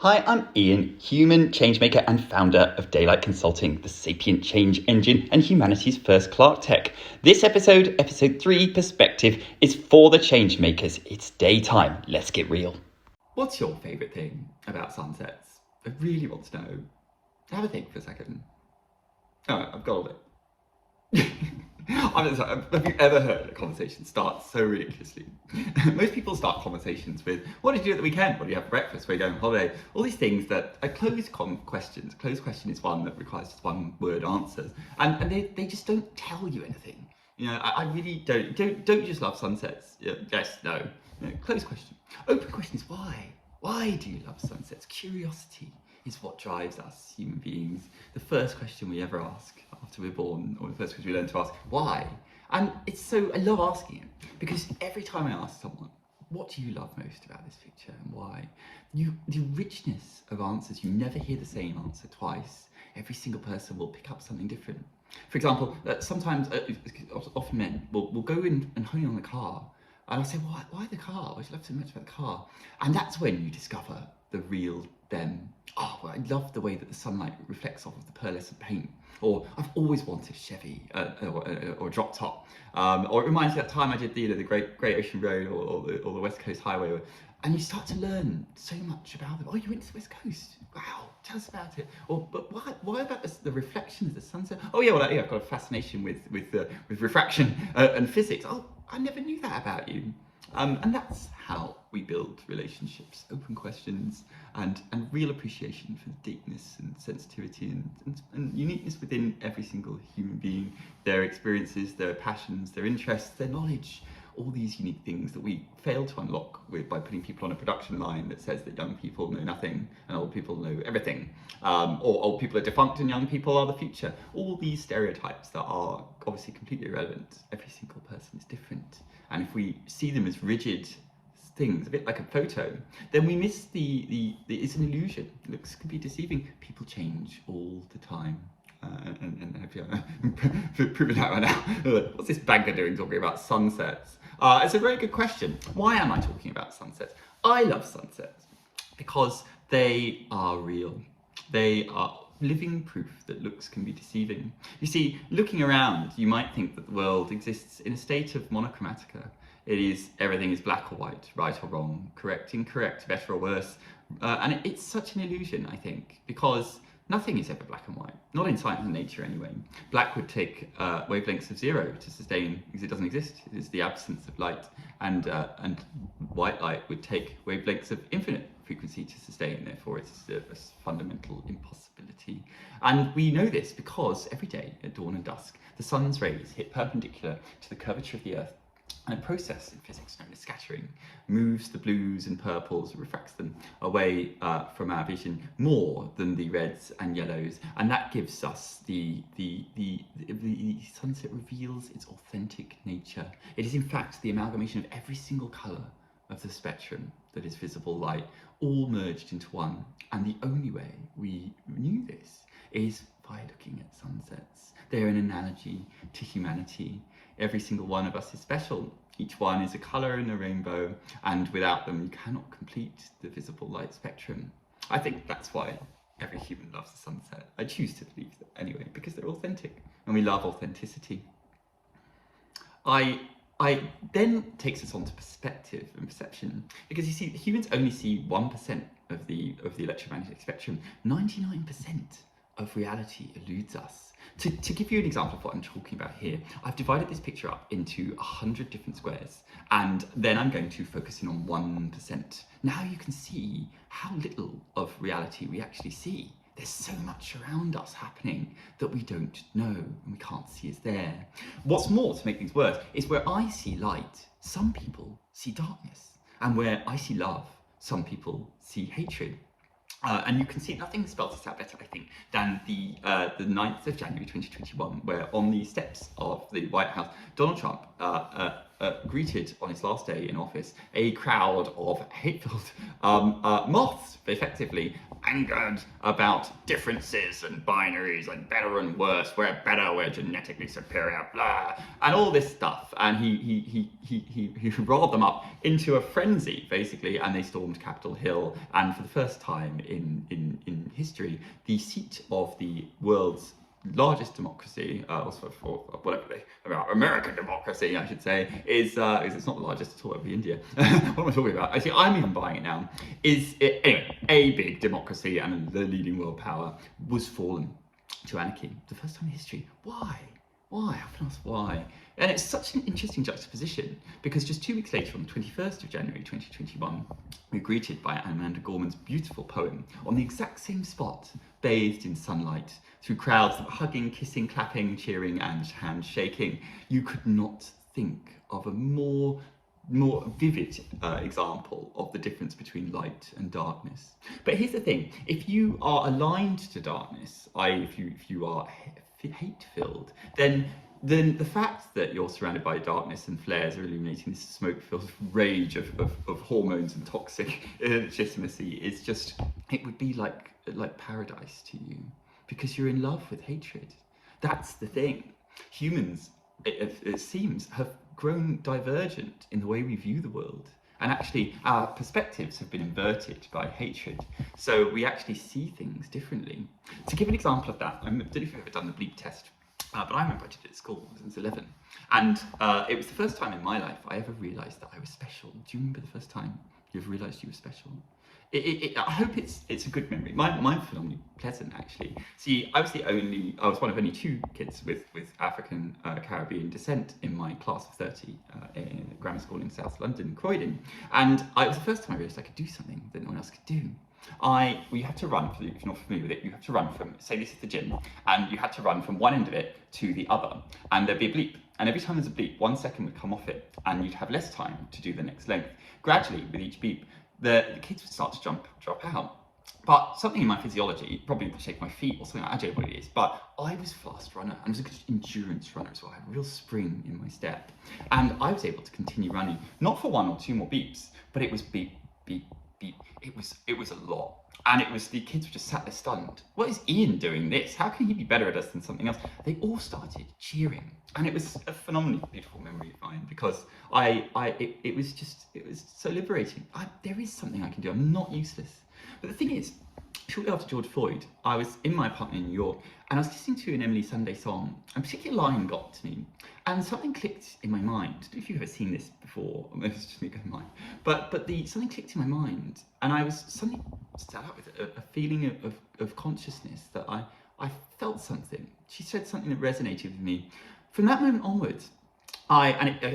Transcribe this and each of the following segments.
Hi, I'm Ian, human changemaker and founder of Daylight Consulting, the sapient change engine and humanity's first Clarke tech. This episode, episode 3, Perspective, is for the changemakers. It's daytime. Let's get real. What's your favourite thing about sunsets? I really want to know. Have a think for a second. Oh, I've got it. Have you ever heard a conversation start so ridiculously? Most people start conversations with, what did you do at the weekend? What do you have for breakfast? Where are you going on holiday? All these things that are closed questions. Closed question is one that requires just one word answers. And they just don't tell you anything. You know, I really don't you just love sunsets? Yes, no. Closed question. Open question is why? Why do you love sunsets? Curiosity is what drives us human beings. The first question we ever ask after we're born, or the first question we learn to ask, why? And I love asking it, because every time I ask someone, what do you love most about this picture and why? The richness of answers, you never hear the same answer twice. Every single person will pick up something different. For example, sometimes, often men will go in and hone in on the car. And I'll say, why the car? Why do you love so much about the car? And that's when you discover the real them. Oh, well, I love the way that the sunlight reflects off of the pearlescent paint. Or I've always wanted a Chevy or a drop top. Or it reminds me of that time I did the Great Ocean Road or the West Coast Highway. And you start to learn so much about them. Oh, you went to the West Coast. Wow, tell us about it. But why about the reflection of the sunset? Oh yeah, I've got a fascination with refraction and physics. Oh, I never knew that about you. And that's how we build relationships, open questions and real appreciation for the deepness and sensitivity and uniqueness within every single human being, their experiences, their passions, their interests, their knowledge, all these unique things that we fail to unlock by putting people on a production line that says that young people know nothing and old people know everything, or old people are defunct and young people are the future. All these stereotypes that are obviously completely irrelevant. Every single person is different. And if we see them as rigid things, a bit like a photo, then we miss it's an illusion. Looks can be deceiving. People change all the time. And have you proven that right now? What's this banker doing talking about sunsets? It's a very good question. Why am I talking about sunsets? I love sunsets because they are real. They are living proof that looks can be deceiving. You see, looking around, you might think that the world exists in a state of monochromatica. Everything is black or white, right or wrong, correct, incorrect, better or worse. And it's such an illusion, I think, because nothing is ever black and white, not in science and nature anyway. Black would take wavelengths of 0 to sustain, because it doesn't exist. It is the absence of light. And white light would take wavelengths of infinite frequency to sustain, therefore it's a fundamental impossibility. And we know this because every day at dawn and dusk, the sun's rays hit perpendicular to the curvature of the earth. And a process in physics known as scattering moves the blues and purples, refracts them away from our vision more than the reds and yellows, and that gives us the sunset reveals its authentic nature. It is in fact the amalgamation of every single colour of the spectrum that is visible light, all merged into one. And the only way we knew this is by looking at sunsets. They're an analogy to humanity. Every single one of us is special. Each one is a colour in a rainbow, and without them you cannot complete the visible light spectrum. I think that's why every human loves the sunset. I choose to believe that anyway, because they're authentic, and we love authenticity. I then takes us on to perspective and perception, because you see, humans only see 1% of the electromagnetic spectrum. 99% of reality eludes us. To give you an example of what I'm talking about here, I've divided this picture up into 100 different squares, and then I'm going to focus in on 1%. Now you can see how little of reality we actually see. There's so much around us happening that we don't know and we can't see is there. What's more, to make things worse, is where I see light, some people see darkness. And where I see love, some people see hatred. And you can see nothing spells this out better, I think, than the 9th of January 2021, where on the steps of the White House, Donald Trump greeted on his last day in office a crowd of hate-filled moths, effectively angered about differences and binaries and better and worse, we're better, we're genetically superior, blah, and all this stuff. And he rolled them up into a frenzy, basically, and they stormed Capitol Hill. And for the first time in history, the seat of the world's largest democracy, also for whatever American democracy, I should say, is it's not the largest at all, it'll be India. What am I talking about? Actually, I'm even buying it now. Anyway, a big democracy and the leading world power was fallen to anarchy. The first time in history. Why? Why? I often ask why. And it's such an interesting juxtaposition, because just 2 weeks later, on the 21st of January 2021, we were greeted by Amanda Gorman's beautiful poem on the exact same spot, bathed in sunlight, through crowds that were hugging, kissing, clapping, cheering, and handshaking. You could not think of a more vivid example of the difference between light and darkness. But here's the thing: if you are aligned to darkness, i.e. if you are hate-filled, then the fact that you're surrounded by darkness and flares are illuminating this smoke-filled rage of hormones and toxic illegitimacy is just, it would be like paradise to you, because you're in love with hatred. That's the thing. Humans, it seems, have grown divergent in the way we view the world. And actually, our perspectives have been inverted by hatred. So we actually see things differently. To give an example of that, I don't know if you've ever done the bleep test, but I remember I did it at school when I was 11. And it was the first time in my life I ever realised that I was special. Do you remember the first time you've realised you were special? I hope it's a good memory. Mine's phenomenally pleasant, actually. See, I was one of only 2 kids with African Caribbean descent in my class of 30 in a grammar school in South London, Croydon. And it was the first time I realised I could do something that no one else could do. You had to run, if you're not familiar with it, you have to run from, say this is the gym, and you had to run from one end of it to the other. And there'd be a bleep. And every time there's a bleep, 1 second would come off it, and you'd have less time to do the next length. Gradually, with each beep, the kids would start to drop out. But something in my physiology, probably the shape of my feet or something, I don't know what it is, but I was a fast runner, and I was a good endurance runner as well. I had a real spring in my step. And I was able to continue running, not for 1 or 2 more beeps, but it was beep, beep, beep. It was a lot. And the kids were just sat there stunned. What is Ian doing this? How can he be better at us than something else? They all started cheering. And it was a phenomenally beautiful memory of mine, because it was so liberating. There is something I can do. I'm not useless. But the thing is, shortly after George Floyd, I was in my apartment in New York, and I was listening to an Emily Sunday song. A particular line got to me, and something clicked in my mind. I don't know if you've ever seen this before, or maybe it's just me going mine. But something clicked in my mind, and I was suddenly sat up with a feeling of consciousness that I felt something. She said something that resonated with me. From that moment onwards, I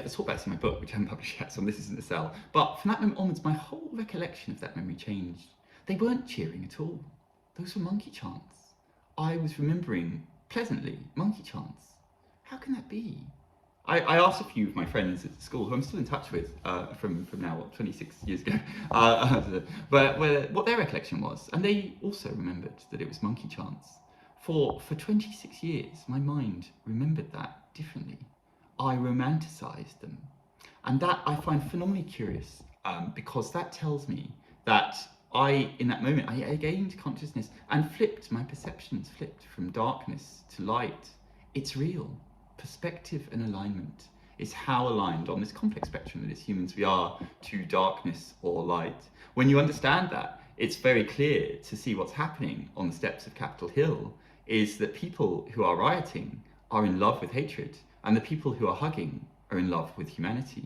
talk about this in my book, which I haven't published yet, so this isn't a sell. But from that moment onwards, my whole recollection of that memory changed. They weren't cheering at all. Those were monkey chants. I was remembering pleasantly monkey chants. How can that be? I asked a few of my friends at school, who I'm still in touch with from now, 26 years ago, but what their recollection was, and they also remembered that it was monkey chants. For 26 years, my mind remembered that differently. I romanticized them. And that I find phenomenally curious, because that tells me that in that moment, I gained consciousness and my perceptions flipped from darkness to light. It's real. Perspective and alignment is how aligned on this complex spectrum that as humans we are to darkness or light. When you understand that, it's very clear to see what's happening on the steps of Capitol Hill is that people who are rioting are in love with hatred, and the people who are hugging are in love with humanity.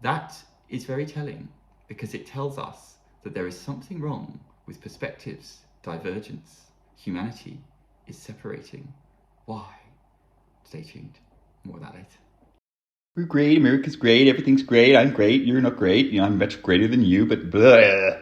That is very telling, because it tells us that there is something wrong with perspectives, divergence. Humanity is separating. Why? Stay tuned. More of that later. We're great. America's great. Everything's great. I'm great. You're not great. I'm much greater than you, but blah.